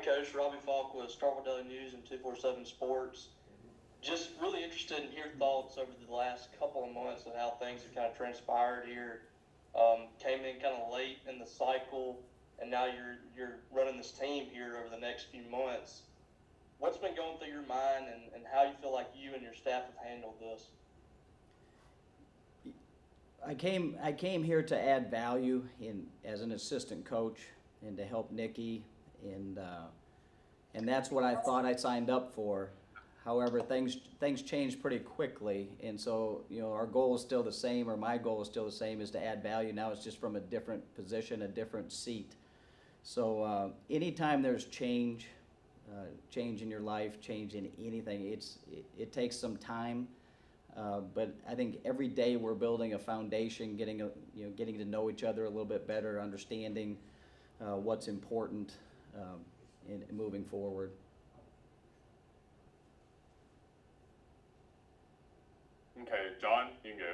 Coach. Robbie Falk with Starkville Daily News and 247 Sports. Just really interested in your thoughts over the last couple of months of how things have kind of transpired here. Came in kind of late in the cycle, and now you're running this team here over the next few months. What's been going through your mind, and how you feel like you and your staff have handled this? I came here to add value as an assistant coach and to help Nikki, and that's what I thought I signed up for. However, things changed pretty quickly, and so our goal is still the same, or my goal is still the same, is to add value. Now it's just from a different position, a different seat. So anytime there's change in your life, change in anything, it takes some time. But I think every day we're building a foundation, getting to know each other a little bit better, understanding what's important in moving forward. Okay, John, you can go.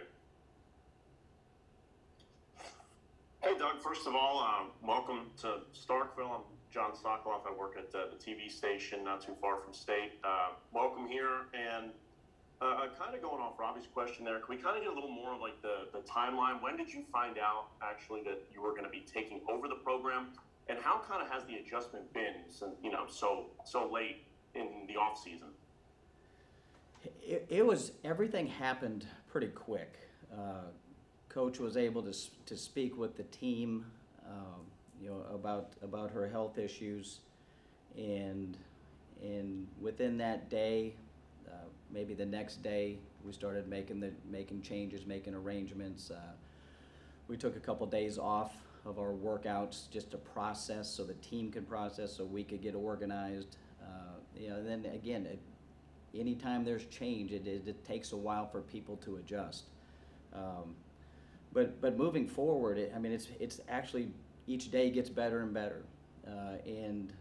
Hey, Doug, first of all, welcome to Starkville. I'm John Sokoloff. I work at the TV station not too far from State. Welcome here, and kind of going off Robbie's question there, can we kind of get a little more of like the timeline? When did you find out actually that you were going to be taking over the program, and how kind of has the adjustment been since, so late in the off season? It was, everything happened pretty quick. Coach was able to speak with the team, about her health issues, and within that day, maybe the next day, we started making changes, making arrangements. We took a couple days off of our workouts just to process, so the team could process, so we could get organized. And then again, anytime there's change, it takes a while for people to adjust. But moving forward, it's actually each day gets better and better, and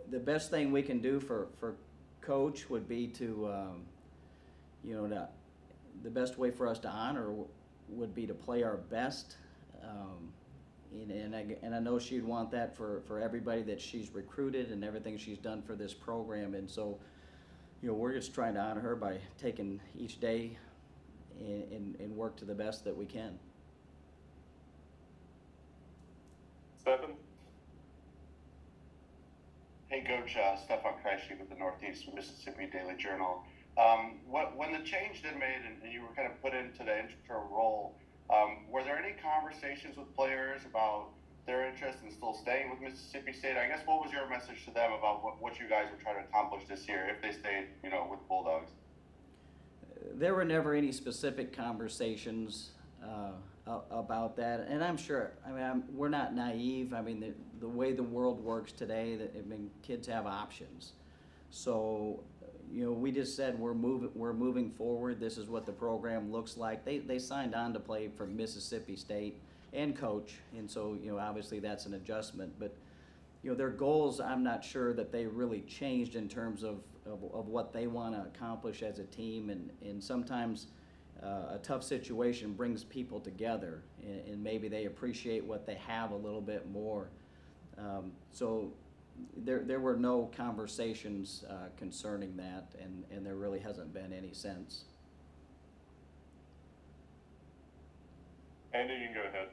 the best thing we can do for Coach would be to the best way for us to honor would be to play our best, and I know she'd want that for everybody that she's recruited and everything she's done for this program, and so we're just trying to honor her by taking each day and work to the best that we can. Stephen? Hey, Coach, Stefan Kreisky with the Northeast Mississippi Daily Journal. When the change did made and you were kind of put into the interim role, were there any conversations with players about their interest in still staying with Mississippi State? I guess what was your message to them about what you guys were trying to accomplish this year if they stayed, with the Bulldogs? There were never any specific conversations about that, and I'm sure. We're not naive. The way the world works today, kids have options. So, we just said we're moving forward. This is what the program looks like. They signed on to play for Mississippi State and coach, and so obviously that's an adjustment. But their goals, I'm not sure that they really changed in terms of what they want to accomplish as a team, and sometimes a tough situation brings people together, and maybe they appreciate what they have a little bit more. So there were no conversations concerning that, and there really hasn't been any since. Andy, you can go ahead.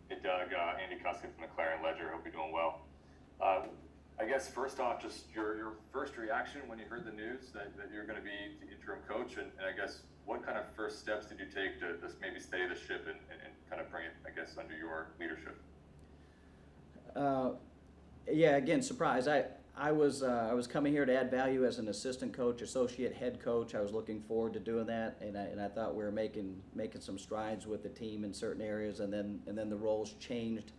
Hey, Doug, Andy Cuskey from the Clarion Ledger. Hope you're doing well. I guess first off, just your first reaction when you heard the news that you're going to be the interim coach, and I guess what kind of first steps did you take to just maybe steady the ship and kind of bring it, I guess, under your leadership? Yeah, again, surprise. I was coming here to add value as an assistant coach, associate head coach. I was looking forward to doing that, and I thought we were making some strides with the team in certain areas, and then the roles changed.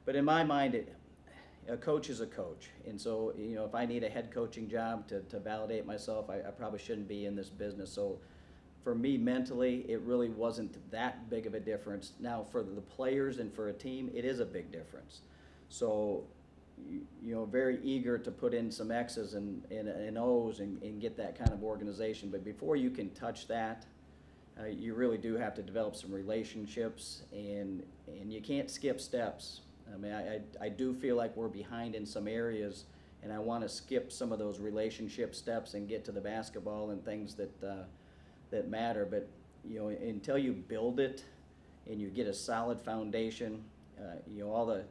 But in my mind, a coach is a coach, and so if I need a head coaching job to validate myself, I probably shouldn't be in this business. So for me mentally, it really wasn't that big of a difference. Now for the players and for a team, it is a big difference. So very eager to put in some X's and O's and get that kind of organization. But before you can touch that, you really do have to develop some relationships, and you can't skip steps. I mean, I do feel like we're behind in some areas, and I want to skip some of those relationship steps and get to the basketball and things that matter. But until you build it and you get a solid foundation, all the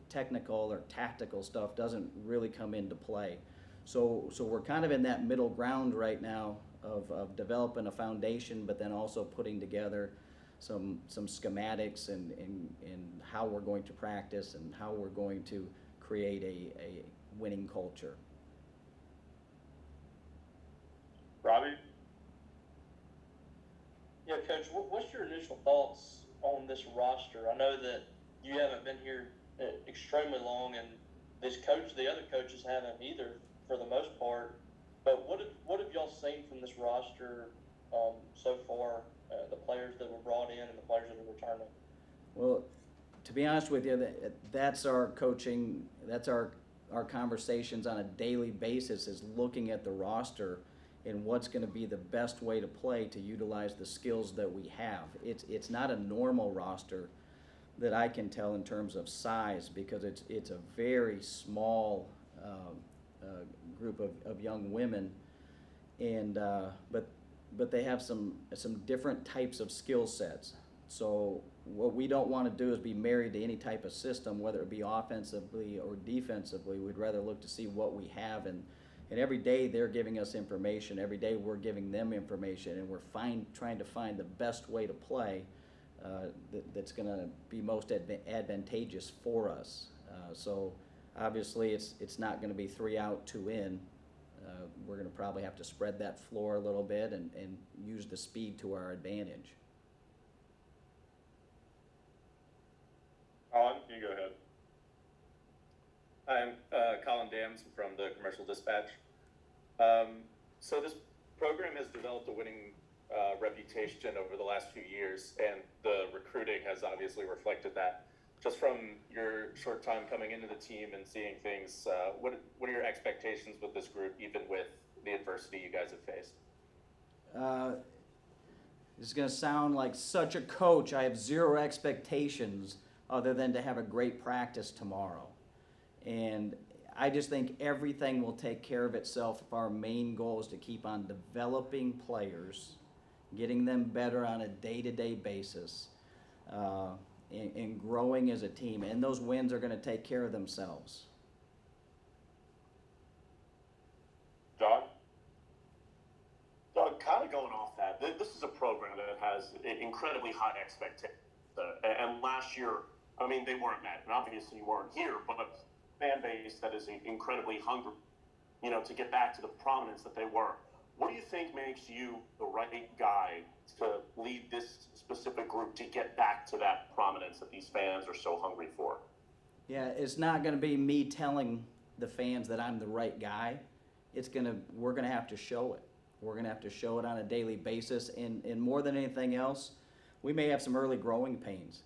technical or tactical stuff doesn't really come into play. So we're kind of in that middle ground right now of developing a foundation, but then also putting together some schematics and how we're going to practice and how we're going to create a winning culture. Robbie? Yeah, Coach, what's your initial thoughts on this roster? I know that you haven't been here extremely long, and the other coaches haven't either, for the most part. But what have y'all seen from this roster so far? The players that were brought in and the players that are returning. Well, to be honest with you, that's our coaching. That's our conversations on a daily basis, is looking at the roster and what's going to be the best way to play to utilize the skills that we have. It's not a normal roster that I can tell in terms of size, because it's a very small group of young women, and but they have some different types of skill sets. So what we don't want to do is be married to any type of system, whether it be offensively or defensively. We'd rather look to see what we have, and every day they're giving us information. Every day we're giving them information, and we're trying to find the best way to play that's going to be most advantageous for us. So obviously it's not going to be 3 out, 2 in. We're going to probably have to spread that floor a little bit and use the speed to our advantage. Colin, you go ahead. I'm Colin Dams from the Commercial Dispatch. So this program has developed a winning reputation over the last few years, and the recruiting has obviously reflected that. Just from your short time coming into the team and seeing things, what are your expectations with this group, even with the adversity you guys have faced? This is going to sound like such a coach. I have zero expectations other than to have a great practice tomorrow. And I just think everything will take care of itself if our main goal is to keep on developing players, getting them better on a day-to-day basis, and growing as a team. And those wins are going to take care of themselves. John? Doug, kind of going off that, this is a program that has incredibly high expectations. And last year, I mean, they weren't met. And obviously you weren't here, but a fan base that is incredibly hungry, to get back to the prominence that they were. What do you think makes you the right guy to lead this specific group to get back to that prominence that these fans are so hungry for? Yeah, it's not going to be me telling the fans that I'm the right guy. We're going to have to show it. We're going to have to show it on a daily basis. And more than anything else, we may have some early growing pains,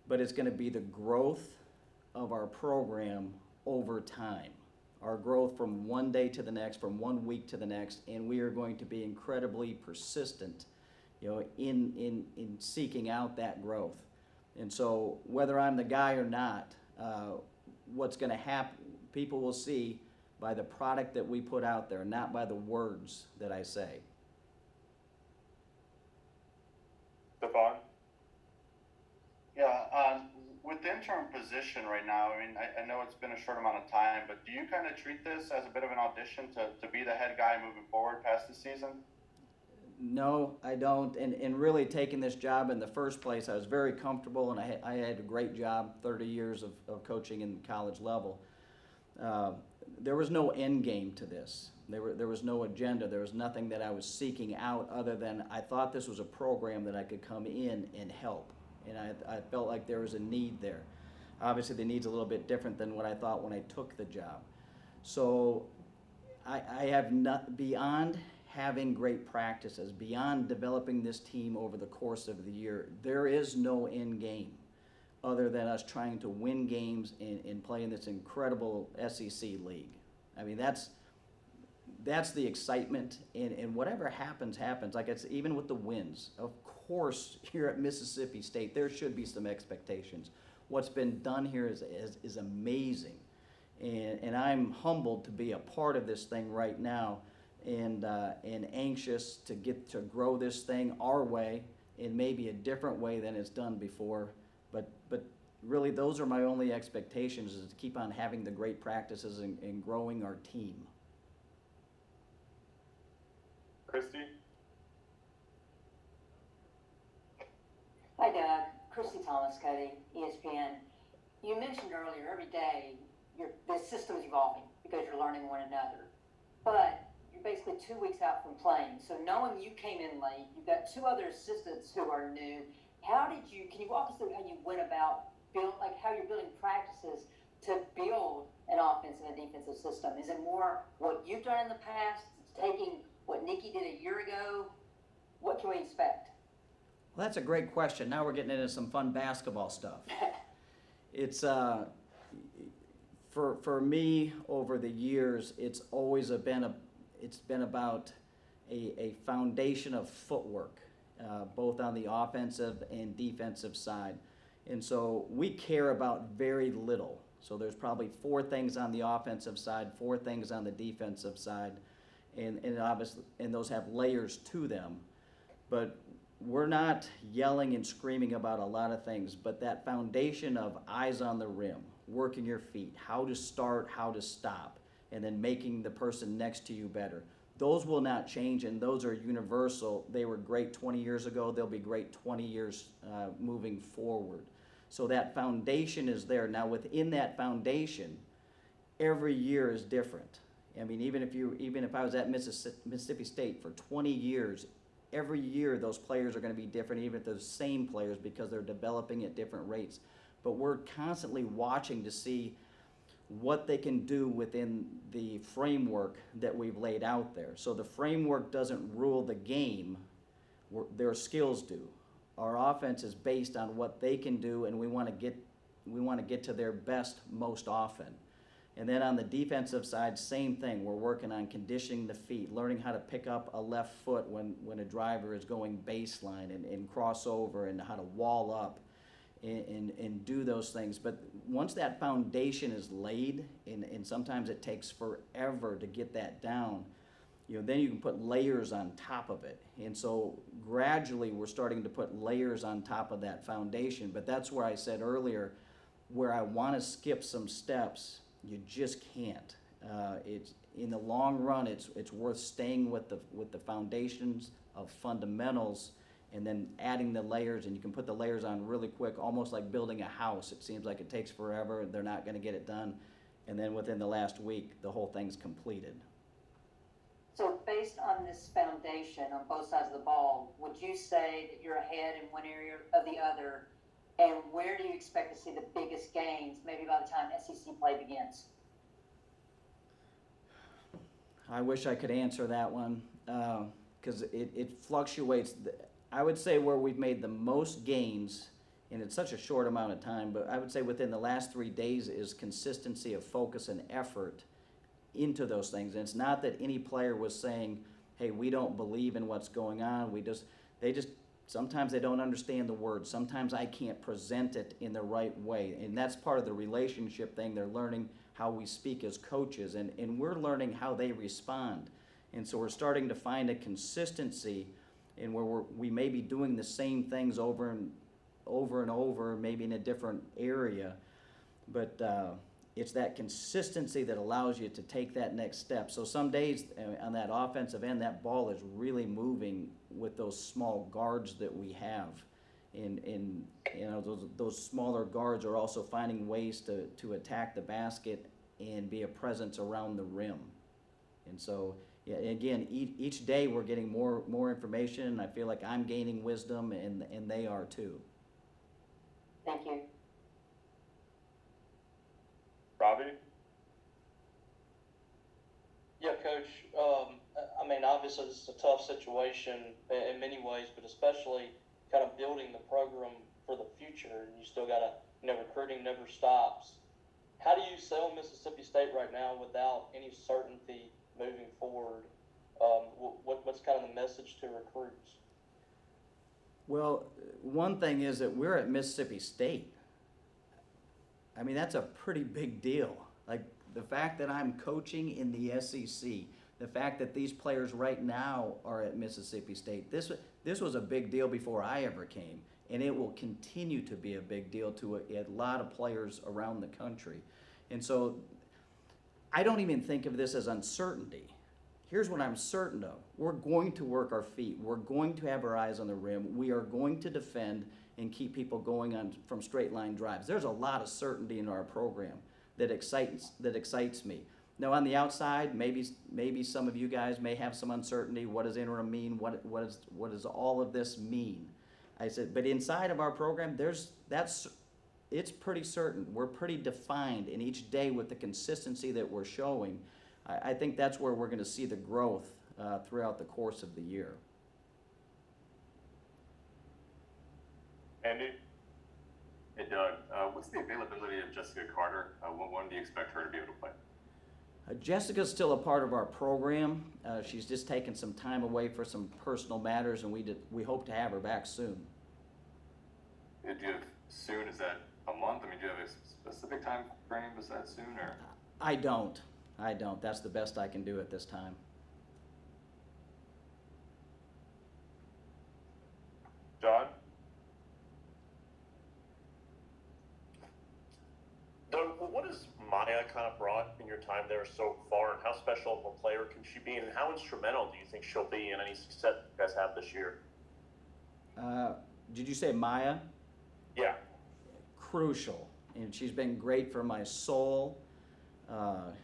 but it's going to be the growth of our program over time. Our growth from one day to the next, from 1 week to the next, and we are going to be incredibly persistent, in seeking out that growth. And so whether I'm the guy or not, what's going to happen, people will see by the product that we put out there, not by the words that I say. Stefan? Yeah, with the interim position right now, I mean, I know it's been a short amount of time, but do you kind of treat this as a bit of an audition to be the head guy moving forward past the season? No, I don't. And really taking this job in the first place, I was very comfortable, and I had a great job, 30 years of coaching in the college level. There was no end game to this. There was no agenda. There was nothing that I was seeking out other than I thought this was a program that I could come in and help. And I felt like there was a need there. Obviously, the need's a little bit different than what I thought when I took the job. So I have not, beyond having great practices, beyond developing this team over the course of the year, there is no end game other than us trying to win games and play in this incredible SEC league. I mean, that's the excitement, and whatever happens, happens. Like it's even with the wins. Of course, here at Mississippi State, there should be some expectations. what's been done here is amazing. And I'm humbled to be a part of this thing right now, and anxious to get to grow this thing our way in maybe a different way than it's done before. But really, those are my only expectations, is to keep on having the great practices and growing our team. Christy? Hi, Doug. Christy Thomas, Cody, ESPN. You mentioned earlier, every day the system is evolving because you're learning one another. But you're basically 2 weeks out from playing. So knowing you came in late, you've got two other assistants who are new. Can you walk us through how you went about how you're building practices to build an offensive and defensive system? Is it more what you've done in the past, taking what Nikki did a year ago? What can we expect? Well, that's a great question. Now we're getting into some fun basketball stuff. It's for me, over the years, it's always been about a foundation of footwork, both on the offensive and defensive side. And so we care about very little. So there's probably 4 things on the offensive side, 4 things on the defensive side, and obviously, and those have layers to them. But we're not yelling and screaming about a lot of things, but that foundation of eyes on the rim, working your feet, how to start, how to stop, and then making the person next to you better. Those will not change, and those are universal. They were great 20 years ago. They'll be great 20 years moving forward. So that foundation is there. Now, within that foundation, every year is different. I mean, even if I was at Mississippi State for 20 years, every year those players are going to be different, even if they're the same players, because they're developing at different rates. But we're constantly watching to see what they can do within the framework that we've laid out there. So the framework doesn't rule the game, their skills do. Our offense is based on what they can do, and we want to get to their best most often. And then on the defensive side, same thing. We're working on conditioning the feet, learning how to pick up a left foot when a driver is going baseline, and cross over, and how to wall up and do those things. But once that foundation is laid, and sometimes it takes forever to get that down, then you can put layers on top of it. And so gradually we're starting to put layers on top of that foundation. But that's where I said earlier, where I want to skip some steps, you just can't. It's in the long run, it's worth staying with the foundations of fundamentals, and then adding the layers, and you can put the layers on really quick, almost like building a house. It seems like it takes forever, and they're not going to get it done. And then within the last week, the whole thing's completed. So based on this foundation on both sides of the ball, would you say that you're ahead in one area or the other? And where do you expect to see the biggest gains, maybe by the time SEC play begins? I wish I could answer that one, because it fluctuates. I would say where we've made the most gains, and it's such a short amount of time, but I would say within the last 3 days, is consistency of focus and effort into those things. And it's not that any player was saying, hey, we don't believe in what's going on. Sometimes they don't understand the words. Sometimes I can't present it in the right way. And that's part of the relationship thing. They're learning how we speak as coaches, and we're learning how they respond. And so we're starting to find a consistency in where we may be doing the same things over and over, maybe in a different area. But it's that consistency that allows you to take that next step. So some days on that offensive end, that ball is really moving with those small guards that we have. And those smaller guards are also finding ways to attack the basket and be a presence around the rim. And so, yeah, again, each day we're getting more information, and I feel like I'm gaining wisdom, and they are too. Thank you. Robbie? Yeah, Coach. I mean, obviously this is a tough situation in many ways, but especially kind of building the program for the future. And you still got to, recruiting never stops. How do you sell Mississippi State right now without any certainty moving forward? What's kind of the message to recruits? Well, one thing is that we're at Mississippi State. I mean, that's a pretty big deal. Like, the fact that I'm coaching in the SEC, the fact that these players right now are at Mississippi State, this was a big deal before I ever came, and it will continue to be a big deal to a lot of players around the country. And so I don't even think of this as uncertainty. Here's what I'm certain of. We're going to work our feet. We're going to have our eyes on the rim. We are going to defend and keep people going on from straight line drives. There's a lot of certainty in our program that excites me. Now on the outside, maybe some of you guys may have some uncertainty. What does interim mean? What does all of this mean? I said, but inside of our program, it's pretty certain. We're pretty defined, and each day with the consistency that we're showing, I think that's where we're going to see the growth throughout the course of the year. Andy? Hey Doug, what's the availability of Jessica Carter? When do you expect her to be able to play? Jessica's still a part of our program. She's just taken some time away for some personal matters, and we hope to have her back soon. Do you have soon? Is that a month? I mean, do you have a specific time frame besides soon, or? I don't. That's the best I can do at this time. John? Doug, what has Myah kind of brought in your time there so far, and how special of a player can she be, and how instrumental do you think she'll be in any success you guys have this year? Did you say Myah? Yeah. Crucial, and she's been great for my soul.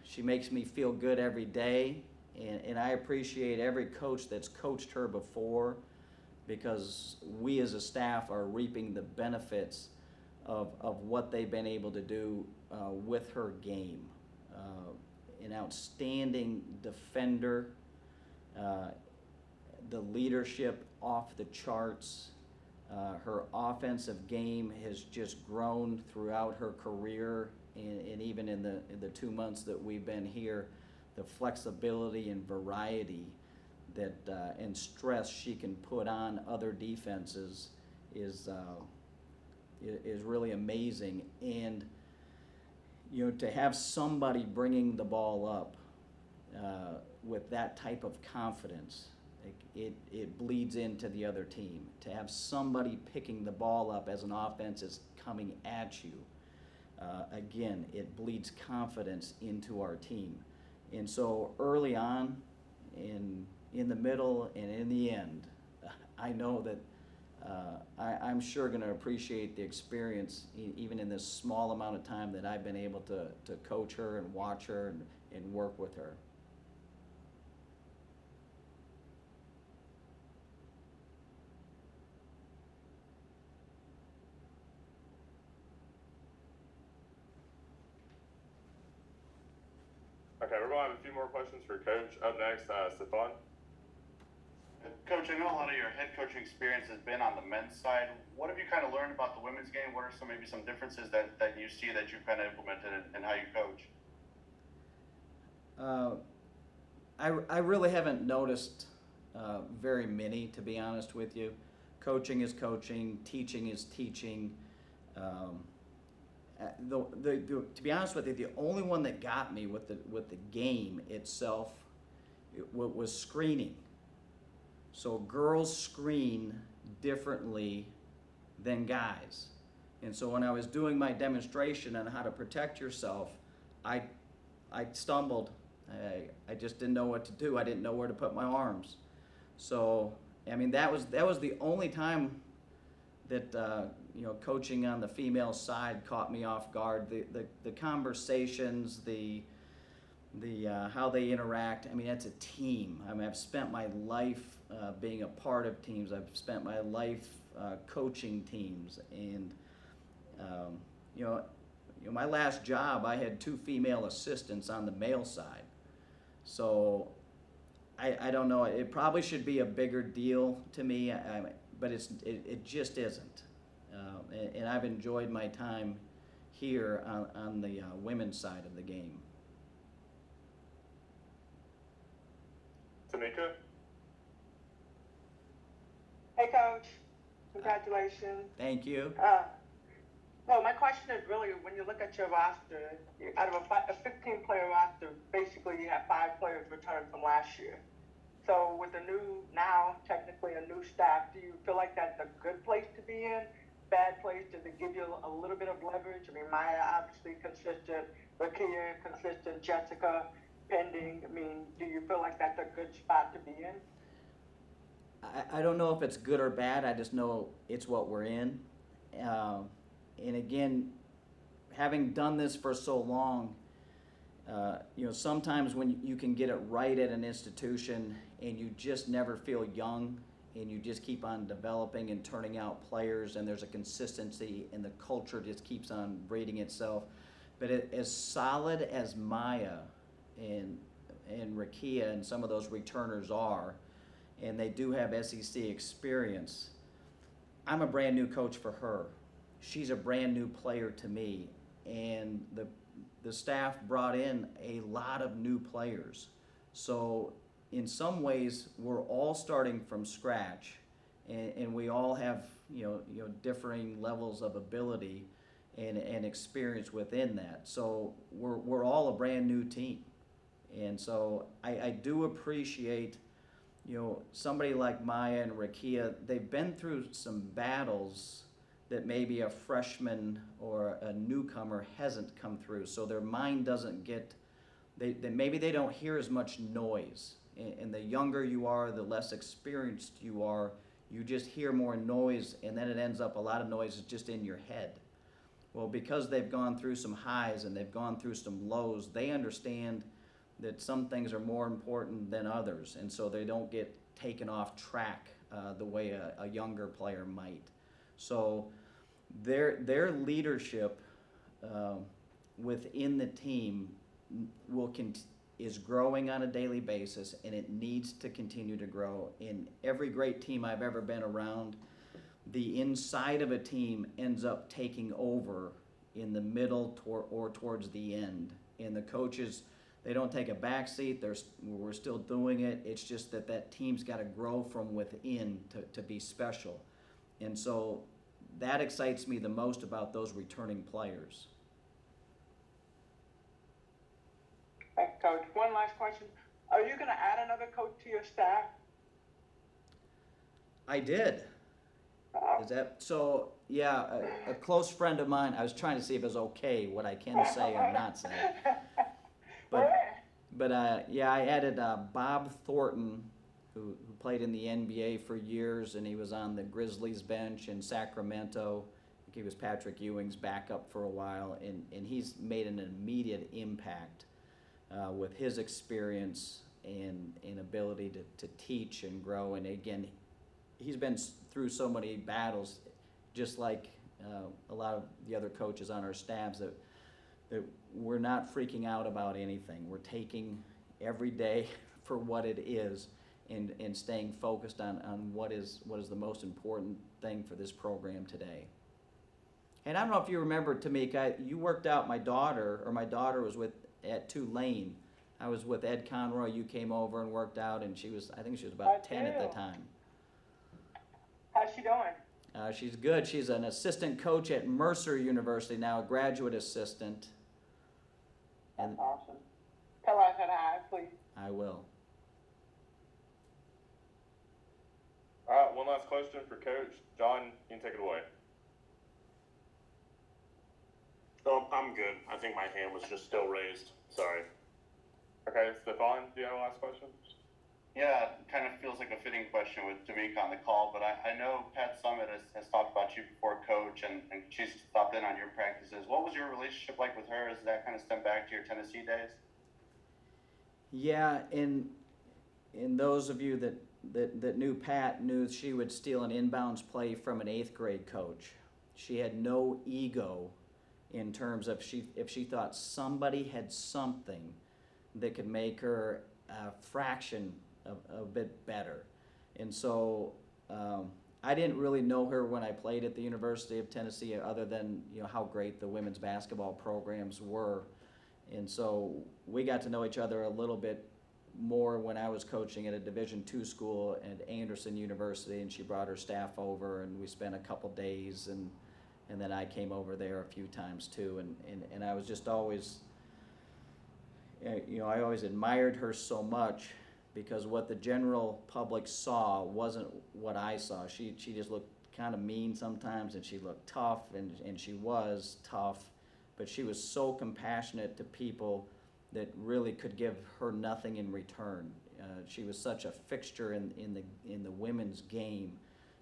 She makes me feel good every day, and I appreciate every coach that's coached her before, because we as a staff are reaping the benefits of what they've been able to do with her game. An outstanding defender, the leadership off the charts. Her offensive game has just grown throughout her career, and even in the 2 months that we've been here, the flexibility and variety that and stress she can put on other defenses is really amazing. And to have somebody bringing the ball up with that type of confidence, it bleeds into the other team. To have somebody picking the ball up as an offense is coming at you, again, it bleeds confidence into our team. And so early on, in the middle, and in the end, I know that I'm sure going to appreciate the experience, even in this small amount of time that I've been able to coach her and watch her and work with her. Okay, we're going to have a few more questions for Coach. Up next, Stefan. Coach, I know a lot of your head coaching experience has been on the men's side. What have you kind of learned about the women's game? What are maybe some differences that you see that you've kind of implemented in how you coach? I really haven't noticed very many, to be honest with you. Coaching is coaching, teaching is teaching. To be honest with you, the only one that got me with the game itself was screening. So girls screen differently than guys. And so when I was doing my demonstration on how to protect yourself, I stumbled. I just didn't know what to do. I didn't know where to put my arms. So, I mean, that was the only time that coaching on the female side caught me off guard. The conversations, the how they interact. I mean, it's a team. I mean, I've spent my life being a part of teams. I've spent my life coaching teams, and my last job, I had 2 female assistants on the male side. So I don't know. It probably should be a bigger deal to me, but it just isn't. And I've enjoyed my time here on the women's side of the game. Tamika? Hey, Coach. Congratulations. Thank you. No, my question is really, when you look at your roster, out of a 15-player roster, basically you have 5 players returned from last year. So with the new, now technically a new staff, do you feel like that's a good place to be in? Bad place? Does it give you a little bit of leverage? I mean, Myah obviously consistent, Rakia consistent, Jessica pending. I mean, do you feel like that's a good spot to be in? I don't know if it's good or bad. I just know it's what we're in. And again, having done this for so long, sometimes when you can get it right at an institution and you just never feel young and you just keep on developing and turning out players and there's a consistency and the culture just keeps on breeding itself. But as solid as Myah and Rakia and some of those returners are, and they do have SEC experience, I'm a brand new coach for her. She's a brand new player to me, and the staff brought in a lot of new players. So in some ways, we're all starting from scratch, and we all have differing levels of ability and experience within that. So we're all a brand new team, and so I do appreciate somebody like Myah and Rakia. They've been through some battles that maybe a freshman or a newcomer hasn't come through. So their mind doesn't get, maybe they don't hear as much noise. And the younger you are, the less experienced you are, you just hear more noise, and then it ends up a lot of noise is just in your head. Well, because they've gone through some highs and they've gone through some lows, they understand that some things are more important than others, and so they don't get taken off track the way a younger player might. So their leadership within the team is growing on a daily basis, and it needs to continue to grow. In every great team I've ever been around, the inside of a team ends up taking over in the middle or towards the end, and the coaches, they don't take a back seat. We're still doing it. It's just that team's got to grow from within to be special. And so that excites me the most about those returning players. Thanks, Coach. One last question. Are you going to add another coach to your staff? I did. Is that so? Yeah, a close friend of mine. I was trying to see if it was okay what I can say or not say. But I added Bob Thornton, who played in the NBA for years, and he was on the Grizzlies bench in Sacramento. I think he was Patrick Ewing's backup for a while, and he's made an immediate impact with his experience and ability to teach and grow. And again, he's been through so many battles, just like a lot of the other coaches on our staffs, that we're not freaking out about anything. We're taking every day for what it is and staying focused on what is the most important thing for this program today. And I don't know if you remember, Tamika, you worked out my daughter was at Tulane. I was with Ed Conroy. You came over and worked out, and I think she was about 10 at the time. How's she doing? She's good. She's an assistant coach at Mercer University now, a graduate assistant. That's awesome. Tell her I said hi, please. I will. All right, one last question for Coach. John, you can take it away. No, I'm good. I think my hand was just still raised. Sorry. Okay, Stefan, do you have a last question? Yeah, it kind of feels like a fitting question with Tamika on the call, but I know Pat Summitt has talked about you before, Coach, and she's stopped in on your practices. What was your relationship like with her? Does that kind of stem back to your Tennessee days? Yeah, and those of you that knew Pat knew she would steal an inbounds play from an 8th grade coach. She had no ego in terms of if she thought somebody had something that could make her a fraction a bit better. And so I didn't really know her when I played at the University of Tennessee, other than how great the women's basketball programs were. And so we got to know each other a little bit more when I was coaching at a Division II school at Anderson University, and she brought her staff over, and we spent a couple days, and and then I came over there a few times too, and I was just always, I always admired her so much, because what the general public saw wasn't what I saw. She just looked kind of mean sometimes, and she looked tough, and she was tough, but she was so compassionate to people that really could give her nothing in return. She was such a fixture in the women's game,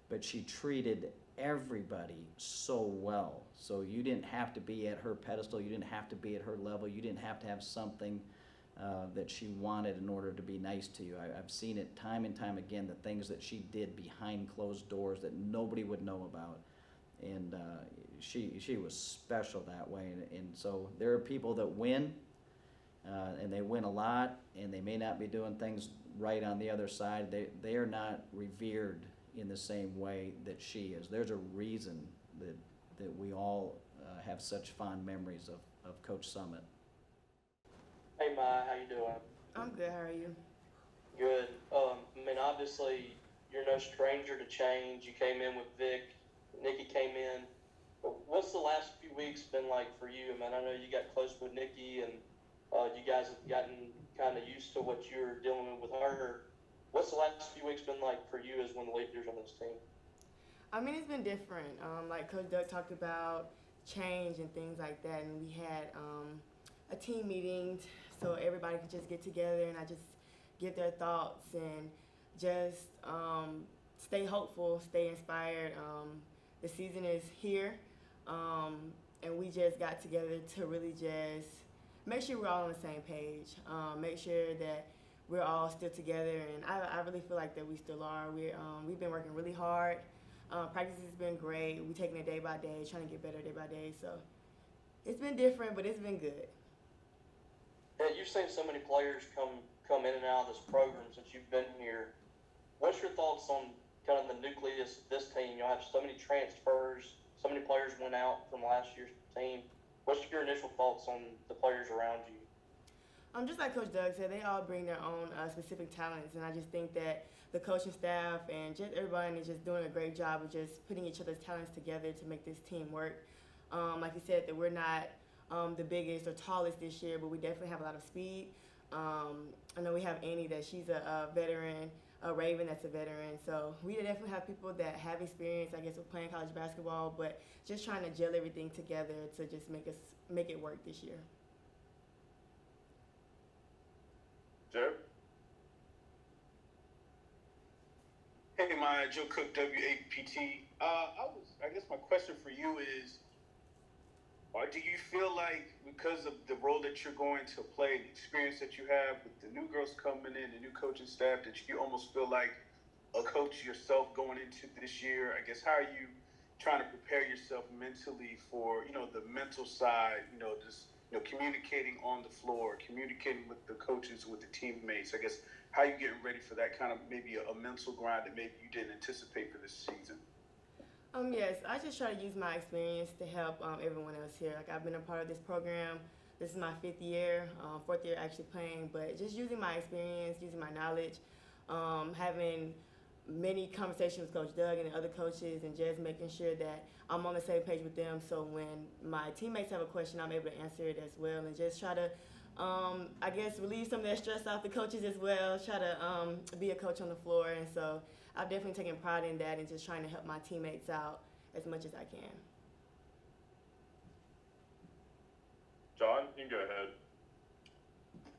but she treated everybody so well. So you didn't have to be at her pedestal, you didn't have to be at her level, you didn't have to have something that she wanted in order to be nice to you. I've seen it time and time again, the things that she did behind closed doors that nobody would know about. And she was special that way. And so there are people that win, and they win a lot, and they may not be doing things right on the other side. They are not revered in the same way that she is. There's a reason that we all have such fond memories of Coach Summit. Hey, Myah, how you doing? I'm good. How are you? Good. Obviously, you're no stranger to change. You came in with Vic. Nikki came in. But what's the last few weeks been like for you? I know you got close with Nikki, and you guys have gotten kind of used to what you're dealing with her. What's the last few weeks been like for you as one of the leaders on this team? It's been different. Like Coach Doug talked about change and things like that, and we had a team meeting so everybody could just get together and I just give their thoughts and just stay hopeful, stay inspired. The season is here, and we just got together to really just make sure we're all on the same page, make sure that we're all still together, and I really feel like that we still are. We've been working really hard. Practice has been great. We're taking it day by day, trying to get better day by day. So it's been different, but it's been good. Yeah, you've seen so many players come in and out of this program since you've been here. What's your thoughts on kind of the nucleus of this team? You have so many transfers, so many players went out from last year's team. What's your initial thoughts on the players around you? Just like Coach Doug said, they all bring their own specific talents, and I just think that the coaching staff and just everybody is just doing a great job of just putting each other's talents together to make this team work. Like you said, that we're not the biggest or tallest this year, but we definitely have a lot of speed. I know we have Annie, that she's a veteran, Raven that's a veteran. So we definitely have people that have experience, I guess, with playing college basketball, but just trying to gel everything together to just make it work this year. Joe? Hey, Myah, Joe Cook, WAPT. I guess my question for you is, do you feel like because of the role that you're going to play, the experience that you have with the new girls coming in, the new coaching staff, that you almost feel like a coach yourself going into this year? I guess, how are you trying to prepare yourself mentally for, the mental side, communicating on the floor, communicating with the coaches, with the teammates? I guess, how are you getting ready for that kind of maybe a mental grind that maybe you didn't anticipate for this season? Yes, I just try to use my experience to help everyone else here. Like, I've been a part of this program. This is my 5th year, 4th year actually playing, but just using my experience, using my knowledge, having many conversations with Coach Doug and the other coaches, and just making sure that I'm on the same page with them, so when my teammates have a question, I'm able to answer it as well, and just try to, I guess, relieve some of that stress off the coaches as well, try to be a coach on the floor. And so I've definitely taken pride in that and just trying to help my teammates out as much as I can. John, you can go ahead.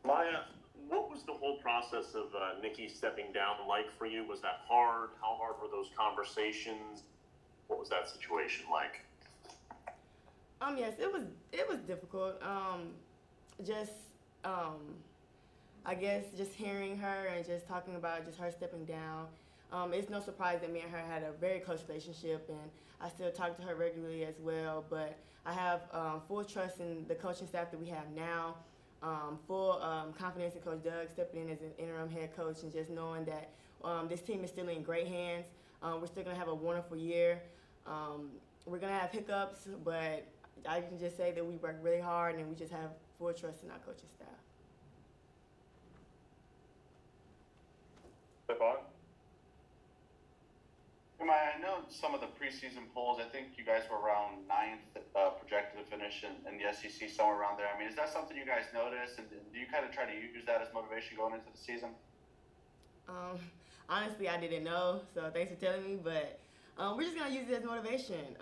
Myah, what was the whole process of Nikki stepping down like for you? Was that hard? How hard were those conversations? What was that situation like? Yes, it was difficult. I guess just hearing her and just talking about just her stepping down. It's no surprise that me and her had a very close relationship, and I still talk to her regularly as well. But I have full trust in the coaching staff that we have now, full confidence in Coach Doug stepping in as an interim head coach, and just knowing that this team is still in great hands. We're still going to have a wonderful year. We're going to have hiccups, but I can just say that we work really hard, and we just have full trust in our coaching staff. Stephon? I know some of the preseason polls, I think you guys were around ninth projected to finish in the SEC, somewhere around there. I mean, is that something you guys notice, and do you kind of try to use that as motivation going into the season? Honestly, I didn't know, so thanks for telling me. But we're just gonna use it as motivation.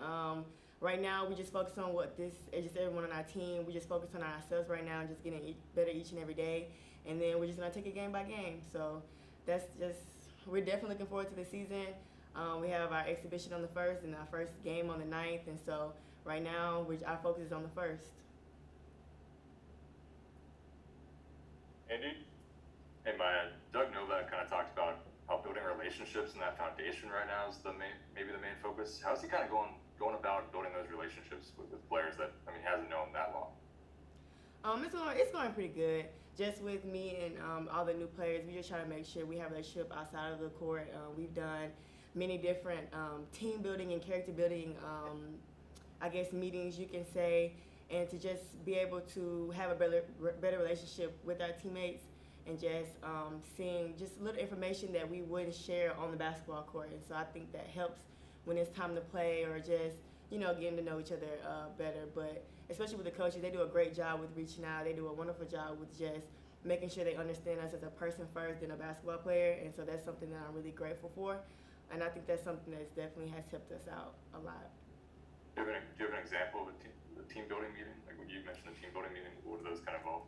Right now, we just focus on just everyone on our team. We just focus on ourselves right now and just getting better each and every day. And then we're just gonna take it game by game. So we're definitely looking forward to the season. We have our exhibition on the 1st and our first game on the 9th. And so right now, our focus is on the 1st. Andy? Hey, Myah. Doug Novak kind of talked about how building relationships and that foundation right now is maybe the main focus. How's he kind of going about building those relationships with players that, he hasn't known that long? It's going pretty good. Just with me and all the new players, we just try to make sure we have a relationship outside of the court. We've done many different team building and character building, meetings, you can say, and to just be able to have a better relationship with our teammates and just seeing just little information that we wouldn't share on the basketball court. And so I think that helps when it's time to play or just, getting to know each other better. But especially with the coaches, they do a great job with reaching out. They do a wonderful job with just making sure they understand us as a person first and a basketball player. And so that's something that I'm really grateful for. And I think that's something that definitely has helped us out a lot. Do you have an example of a team building meeting? Like when you mentioned a team building meeting, what do those kind of involve?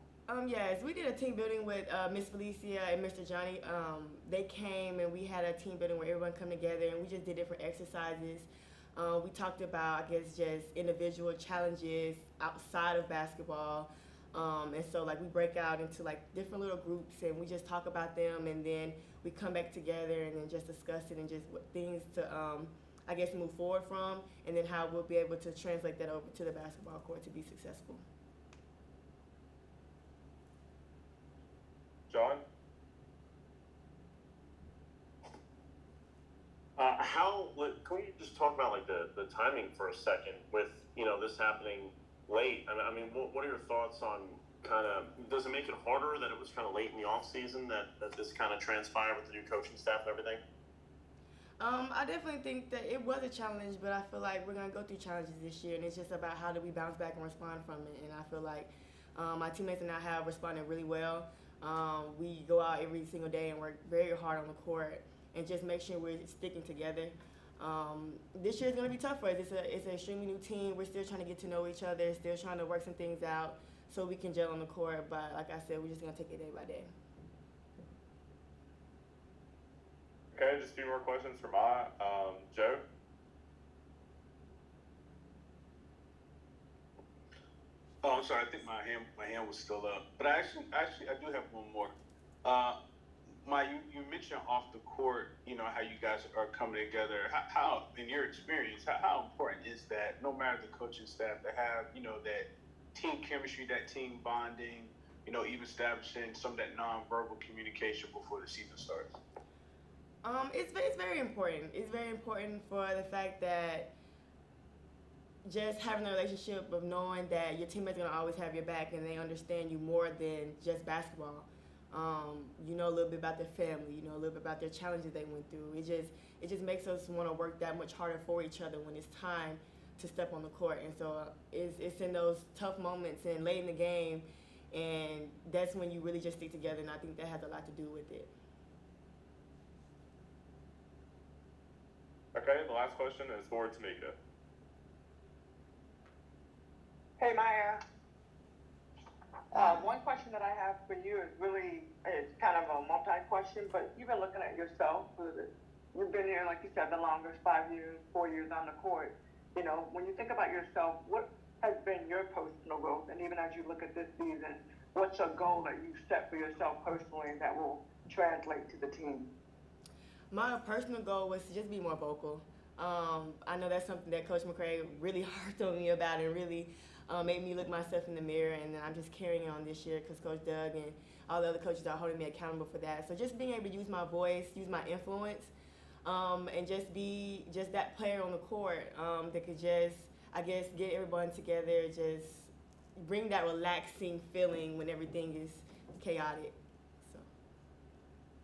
Yes, we did a team building with Miss Felicia and Mr. Johnny. They came and we had a team building where everyone come together and we just did different exercises. We talked about, just individual challenges outside of basketball. And so, we break out into, different little groups and we just talk about them and then we come back together and then just discuss it and just what things to, move forward from and then how we'll be able to translate that over to the basketball court to be successful. John? Can we just talk about the timing for a second with this happening late? What are your thoughts on does it make it harder that it was kind of late in the off season that this kind of transpired with the new coaching staff and everything? I definitely think that it was a challenge, but I feel like we're gonna go through challenges this year, and it's just about how do we bounce back and respond from it. And I feel like my teammates and I have responded really well. We go out every single day and work very hard on the court and just make sure we're sticking together. This year is going to be tough for us. It's an extremely new team. We're still trying to get to know each other, still trying to work some things out so we can gel on the court. But like I said, we're just going to take it day by day. Okay, just a few more questions for Myah. Joe? Oh, I'm sorry. I think my hand was still up. But I do have one more. Myah, you mentioned off the court, how you guys are coming together. How in your experience, how important is that, no matter the coaching staff, to have, that team chemistry, that team bonding, even establishing some of that nonverbal communication before the season starts? It's very important. It's very important for the fact that just having a relationship of knowing that your teammates are going to always have your back and they understand you more than just basketball. You know a little bit about their family, you know a little bit about their challenges they went through. It just makes us want to work that much harder for each other when it's time to step on the court. And so it's in those tough moments and late in the game, and that's when you really just stick together, and I think that has a lot to do with it. Okay, the last question is for Tamika. Hey, Myah. One question that I have for you is it's kind of a multi-question, but you've been looking at yourself. You've been here, like you said, the longest, 5 years, 4 years on the court. When you think about yourself, what has been your personal growth? And even as you look at this season, what's a goal that you've set for yourself personally that will translate to the team? My personal goal was to just be more vocal. I know that's something that Coach McCray really harped on me about and really made me look myself in the mirror, and I'm just carrying on this year because Coach Doug and all the other coaches are holding me accountable for that. So just being able to use my voice, use my influence, and just be just that player on the court that could just, get everyone together, just bring that relaxing feeling when everything is chaotic.